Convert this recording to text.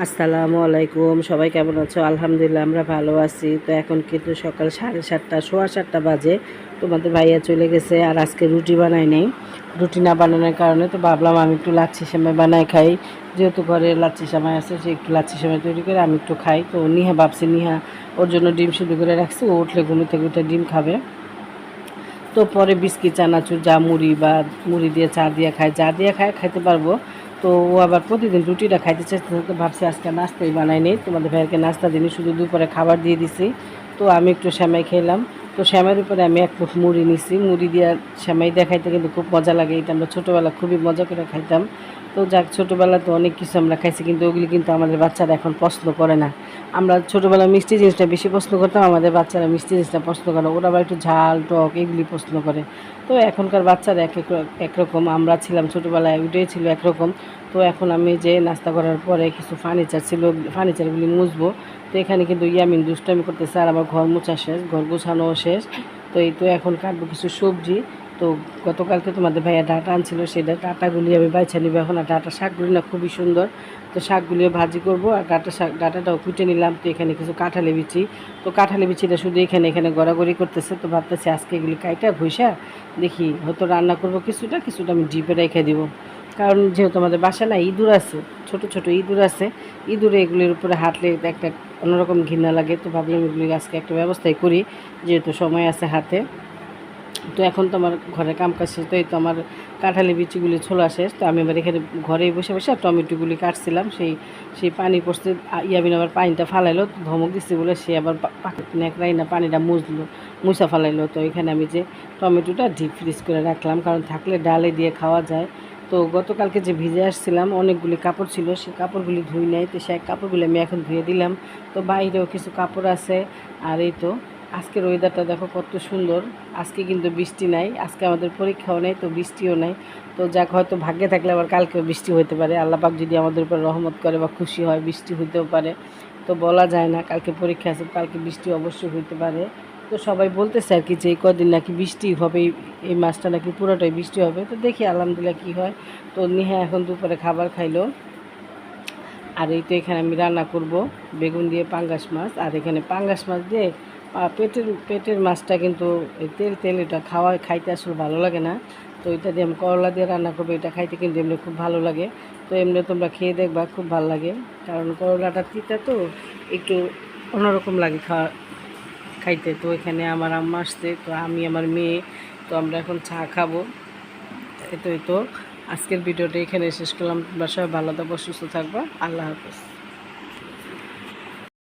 আসসালামু আলাইকুম, সবাই কেমন আছো? আলহামদুলিল্লাহ আমরা ভালো আছি। তো এখন কিন্তু সকাল 7:30 সোয়া 7টা বাজে। তোমাদের ভাইয়া চলে গেছে আর আজকে রুটি বানাই নেই। রুটি না বানানোর কারণে তো ভাবলাম আমি একটু লাচ্ছি সেমাই বানাই খাই। যেহেতু ঘরে লাচ্ছি সেমাই আছে, সে একটু লাচ্ছি সেমাই তৈরি করে আমি একটু খাই। তো নিহা ভাবছি, নিহা ওর জন্য ডিম সিদ্ধ করে রাখছি, ও উঠলে ঘুম থেকে উঠে ডিম খাবে। তো পরে বিস্কিট চানাচুর যা মুড়ি বা মুড়ি দিয়ে চা দিয়ে খায়, যা দিয়ে খায় খাইতে পারবো। তো ও আবার প্রতিদিন রুটিটা খাইতে চাইছে, তো ভাবছি আজকে নাস্তাই বানাই নেই, তোমাদের ভাইয়েরকে নাস্তা দিনই শুধু দুপুরে খাবার দিয়ে দিছি। তো আমি একটু সেমাই খেলাম। তো সেমাইয়ের উপরে আমি এক মুঠ মুড়ি নিছি, মুড়ি দিয়ে সেমাই দিয়ে খাইতে কিন্তু খুব মজা লাগে। এটা আমরা ছোটোবেলা খুবই মজা করে খাইতাম। তো যাক, ছোটোবেলা তো অনেক কিছু আমরা খাইছি, কিন্তু ওগুলি কিন্তু আমাদের বাচ্চারা এখন পছন্দ করে না। আমরা ছোটোবেলা মিষ্টি জিনিসটা বেশি পছন্দ করতাম, আমাদের বাচ্চারা মিষ্টি জিনিসটা পছন্দ করে না। ওরা আবার একটু ঝাল টক এগুলি পছন্দ করে। তো এখনকার বাচ্চারা একরকম, আমরা ছিলাম ছোটোবেলায় ওইটাই ছিল একরকম। তো এখন আমি যে নাস্তা করার পরে কিছু ফার্নিচার ছিল, ফার্নিচারগুলি মুছবো। তো এখানে কিন্তু ইয়ামিন দুষ্টামি করতেছে, আর আমার ঘর মোছা শেষ, ঘর গোছানো শেষ। তো এই তো এখন কাটবো কিছু সবজি। তো গতকালকে তোমাদের ভাইয়া ডাঁটা আনছিল, সেই ডাঁটাগুলি আমি বাইছা নিব এখন। আর ডাঁটা শাকগুলি না খুবই সুন্দর। তো শাকগুলিও ভাজি করব, আর ডাঁটাটাও কুটে নিলাম। তো এখানে কিছু কাঁঠালি বিচি, তো কাঁঠালি বিচিটা শুধু এখানে এখানে গড়াগড়ি করতেছে। তো ভাবতেছি আজকে এগুলি কাইটা ঘুষা দেখি, হয়তো রান্না করব কিছুটা কিছুটা আমি ডিপে রেখে দিব। কারণ যেহেতু আমাদের বাসা না ইঁদুর আছে, ছোট ছোট ইঁদুর আছে, ইঁদুরে এগুলির উপরে হাঁটলে একটা অন্যরকম ঘৃণা লাগে। তো ভাবলাম এগুলি আজকে একটা ব্যবস্থাই করি, যেহেতু সময় আছে হাতে। তো এখন তো আমার ঘরের কাম কাজ শেষ, তো এই তো আমার কাঁঠালি বিচিগুলি ছোলা শেষ। তো আমি এবার এখানে ঘরেই বসে বসে টমেটোগুলি কাটছিলাম। সেই সেই পানি পড়তে ইয়াবিন আবার পানিটা ফালাইলো, তো ধমক দিচ্ছি বলে সে আবার নেকড়াই না পানিটা মুছা ফালাইলো। তো এখানে আমি যে টমেটোটা ডিপ ফ্রিজ করে রাখলাম, কারণ থাকলে ডালে দিয়ে খাওয়া যায়। তো গতকালকে যে ভিজে আসছিলাম অনেকগুলি কাপড় ছিল, সেই কাপড়গুলি ধুই নাই, তো সেই কাপড়গুলি আমি এখন ধুয়ে দিলাম। তো বাইরেও কিছু কাপড় আছে। আর এই তো আজকের ওয়েদারটা দেখো কত সুন্দর। আজকে কিন্তু বৃষ্টি নাই, আজকে আমাদের পরীক্ষাও নেই, তো বৃষ্টিও নেই। তো যাক, হয়তো ভাগ্যে থাকলে আবার কালকেও বৃষ্টি হতে পারে, আল্লাহ পাক যদি আমাদের উপর রহমত করে বা খুশি হয় বৃষ্টি হইতেও পারে। তো বলা যায় না, কালকে পরীক্ষা আছে, কালকে বৃষ্টি অবশ্যই হইতে পারে। তো সবাই বলতেছে আর কি যে এই কদিন নাকি বৃষ্টি হবে, এই মাসটা নাকি পুরোটাই বৃষ্টি হবে। তো দেখি আলহামদুলিল্লাহ কী হয়। তো নিহা এখন দুপুরে খাবার খাইলো। আর এই তো এখানে আমি রান্না করব বেগুন দিয়ে পাঙ্গাস মাছ। আর এখানে পাঙ্গাস মাছ দিয়ে পেটের পেটের মাছটা কিন্তু এই তেল এটা খাইতে আসলে ভালো লাগে না। তো এটা দিয়ে আমি করলা দিয়ে রান্না করবো, এটা খাইতে কিন্তু এমনি খুব ভালো লাগে। তো এমনি তোমরা খেয়ে দেখবা, খুব ভালো লাগে। কারণ করলাটা তিতা তো একটু অন্যরকম লাগে খাইতে। তো এখানে আমার আম্মা আসছে, তো আমি আমার মেয়ে, তো আমরা এখন চা খাবো। এই তো আজকের ভিডিওটা এখানে শেষ করলাম। তোমরা সবাই ভালো থাকবো, সুস্থ থাকবা। আল্লাহ হাফেজ।